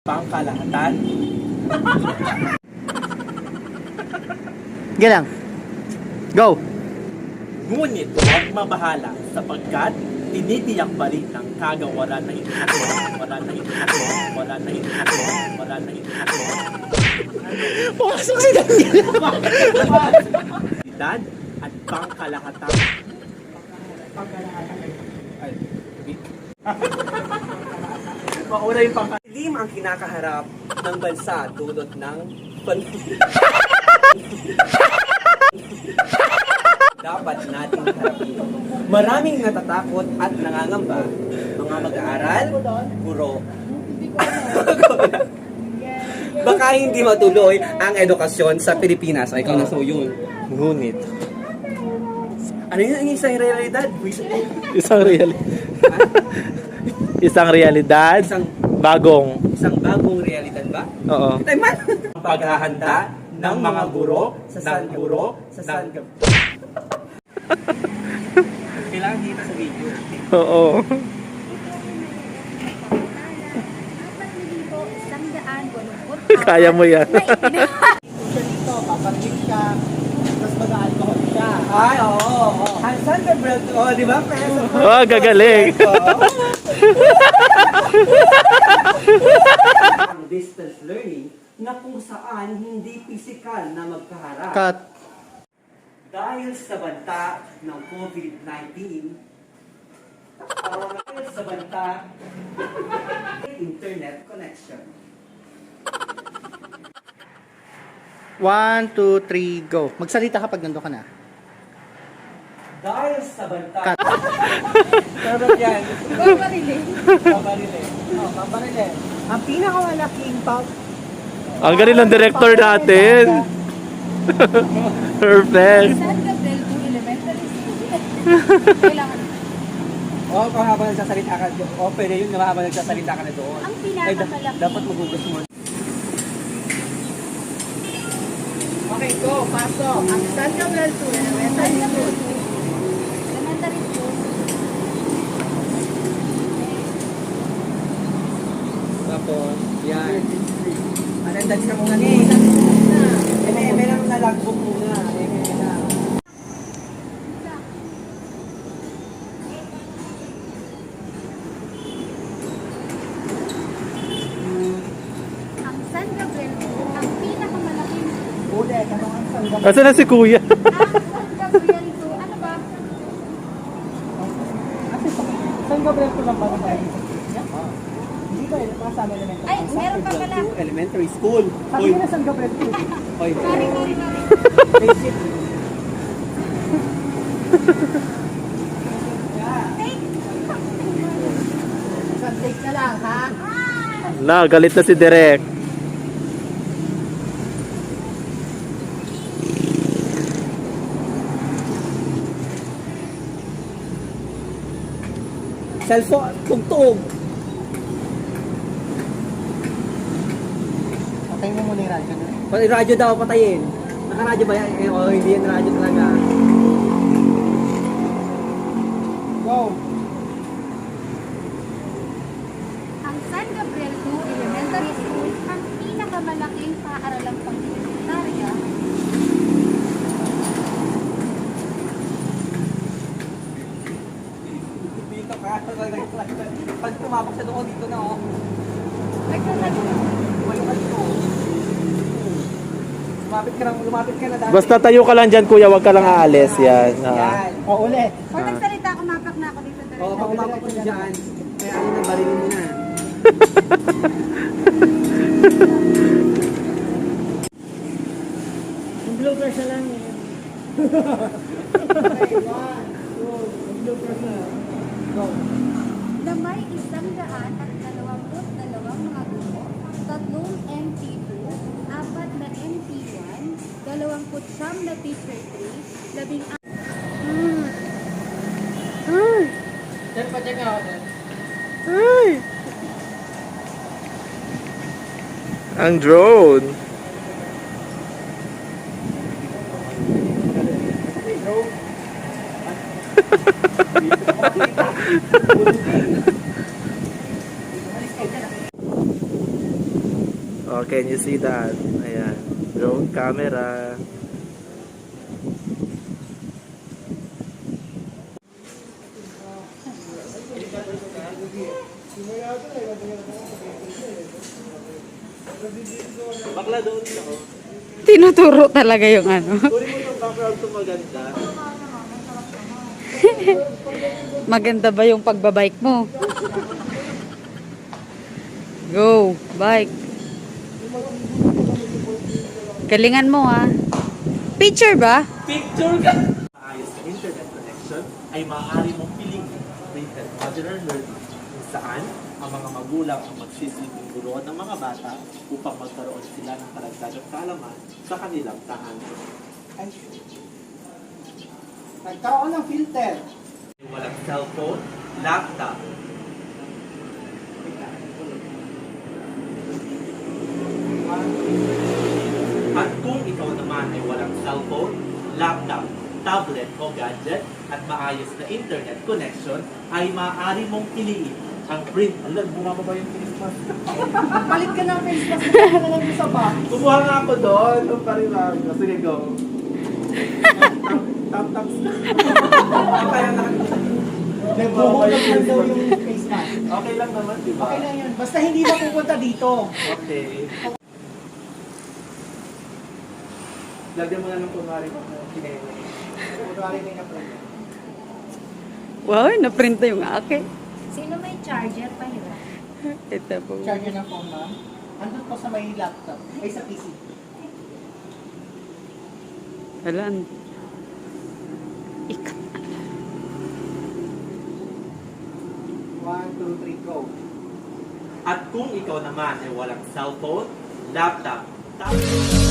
Pangkalahatan. Sige lang. Go! Ngunit huwag mabahala sapagkat tinitiyak pa rin ng kagawaran na ito. Wala na ito. Pumasok si Daniel! Edad at pangkalahatan. Ay, mauna yung pangkalilim ang kinakaharap ng bansa dulot ng dapat nating harapin. Maraming natatakot at nangangamba, mga mag-aaral, guro. Baka hindi matuloy ang edukasyon sa Pilipinas. Ay, ikaw na so yun. Ngunit. Ano yun ang isang realidad? Isang realidad. Isang bagong realidad ba? Oo. Ito man. Ang paghahanda ng mga guro sa San Kailangan kita sa video. Oo. Kaya mo yan. Dito, paparinig ka, mas mag-alcohol ka. Ay, oo. Hansan the bread. Oh, di ba? Oh, gagaling. Ang distance learning na kung saan hindi physical na magkaharap. Cut. Dahil sa banta ng COVID-19, dahil sa banta internet connection. 1, 2, 3, go. Magsalita ka pag nandun ka na. Dahil sa banta. Cut. Sarap yan. Babarilin. Babarilin. Ang pinakamalaking Ang galing ng director natin. Perfect. San Gabriel to Elementary School. Kailangan. Oo, kung habang nagsasalita ka, pwede yun na habang nagsasalita ka na doon. Ang pinakamalaki. Dapat magugas mo. Okay, go, pasok. Ang San Gabriel to Elementary School. Elementary School. Tapos, yan. Attendance ka muna ni. Eme lang na logbook muna. Eme na. Ang San Gabriel to, ang pinakamalaking. Ulit, ano ang San Gabriel? Asa na si kuya? Ang San Gabriel to, ano ba? San Gabriel to lang ba na Hindi ba, kasama elementary? Ay, meron pa pala. Elementary school. Sabi Hoy, ko na San Gabriel to. hoy. Sorry. Basic. San take na lang, ha? Na, galit na si Direk. Cellphone, tugtog. Patay mo muna yung radyo na. Pati radyo daw patayin. Naka-radyo ba yan? O hindi yan radyo talaga. Go! Ang San Gabriel to Elementary School, ang pinakamalaking paaralang pang-elementarya. Dito ka. Pag tumapok sa doon, dito na oh. Nagsasabi ko. Lumapit ka na dati. Basta tayo ka lang dyan, kuya. Huwag ka lang aalis. Yan. Yan. O, ulit. Pag nagsalita, kumapak na ako dito. Oo, pag umapok ka na dyan, kaya ano na, barilin mo na. Yung bloopers na lang eh. Okay, 1, 2, yung bloopers na. Go. Na may 122 mga guro, 3 MP2, 4 na MP1, 29 na teacher 3, 16 Check pa, check ako. Ang drone. Oh, can you see that? Ayan. Drone camera. Bakla doon ako. Tinuturo talaga yung ano. Uri mo itong background to maganda. Maganda ba yung pagbabike mo? Go, bike. Galingan mo ha. Picture ba? Picture ka! Ayos na internet connection ay maaari mong piliin printed modular learning kung saan ang mga magulang ang magsisilbing guruan ng mga bata upang magkaroon sila ng karagdagang kaalaman sa kanilang tahanan. Ay, nagkaroon ng filter. Walang cellphone, laptop, at kung ikaw naman ay walang cellphone, laptop, tablet o gadget at maayos na internet connection, ay maaari mong piliin ang print. Alam, bumaba ba yung Christmas? Palit ka ng face mask. Kaya ka lang sa ba? Kumuha nga ako doon. Nung pariwag. Sige, go. Tap. Kaya nakakita. Nagbuhulog lang daw yung face mask. Okay lang naman, di ba? Okay lang yun. Basta hindi na pupunta dito. Okay. Lagyan mo na ng kunwari ko na kinene. Kunwari may na-print. Wow, na-print na yung akin. Sino may charger pa yun? Ito po. Charger ng phone, ma'am. Andun po sa may laptop. Ay, sa PC. Alan. Ikat. 1, 2, 3, go. At kung ikaw naman ay walang cellphone, laptop, tablet,